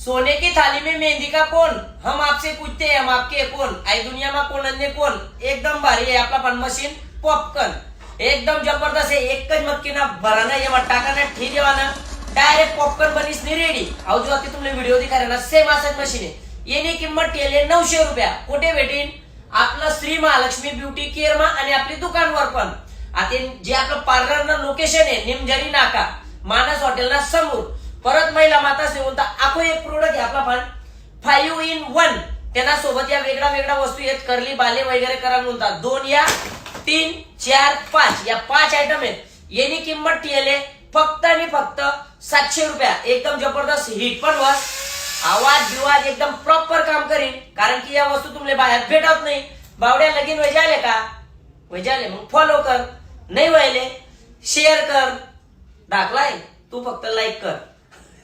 सोने की थाली में मेहंदी का कौन, हम आपसे पूछते हैं हम आपके कौन, आई दुनिया में कोण अन्य कोण. एकदम भारी आहे आपला पण मशीन पॉपकॉर्न, एकदम जबरदस्त है. एक ज मक्की ना भराना ये टाका ना ठीक देवाना डायरेक्ट पॉपकॉर्न बनीस नहीं रेडी. और जो आती तुमने वीडियो दिखा रहे ना सेम असाच मशीन आहे. येनी किंमत केली 900 रुपया. कुठे भेटीन? आपलं श्री महालक्ष्मी ब्युटी केअर मा आणि आपली दुकानवर पण. आता जे आपलं पार्लर ना लोकेशन आहे निमजरी नाका मानस हॉटेल ना समोर. परत महिला माता सेवंता आखो एक प्रोडक्ट आहे आपला पण 5 in 1. त्यांना सोबत या वेगळा वेगळा वस्तू आहेत. करली बाले वगैरे करा म्हणतात. 2 या 3 4 5 या 5 आयटम आहेत. येनी किंमत ठेवले फक्त आणि फक्त 700 रुपया. एकदम जबरदस्त हिट पण वर आवाज बिवाज एकदम प्रॉपर काम करीन. कारण की या वस्तू तुमले बाहेर भेटत नाही. बावड्या लगीन वजाले का वजाले मग फॉलो कर, नाही व्हायले शेअर कर. दाखलाय तू फक्त लाईक कर.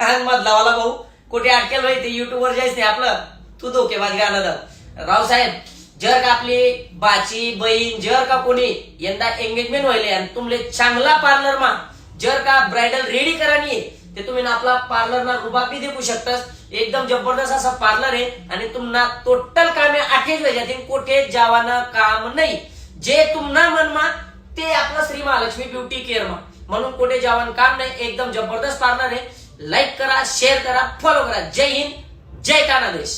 मधलावाला भाऊ कुठे अटकेल भाई ते युट्यूब वर जायच नाही आपलं. तू धोकेबाज गाणं रावसाहेब. जर का आपली बाची बहीण जर का कोणी यंदा एंगेजमेंट व्हायले आणि तुमले चांगला पार्लर मा जर का ब्रायडल रेडी करानी ते तुम्ही आपला पार्लर ना रुबाबी देऊ शकतास. एकदम जबरदस्त असा पार्लर आहे आणि तुम्हाला टोटल कामे 8 वाजतील. कोठे जावाना काम नाही. जे तुम्हाला मनमा ते आपला श्री महालक्ष्मी ब्युटी केअर मा म्हणून कोठे जावान काम नाही. एकदम जबरदस्त पार्लर आहे. लाईक करा, शेअर करा, फॉलो करा. जय हिंद, जय कानादेश.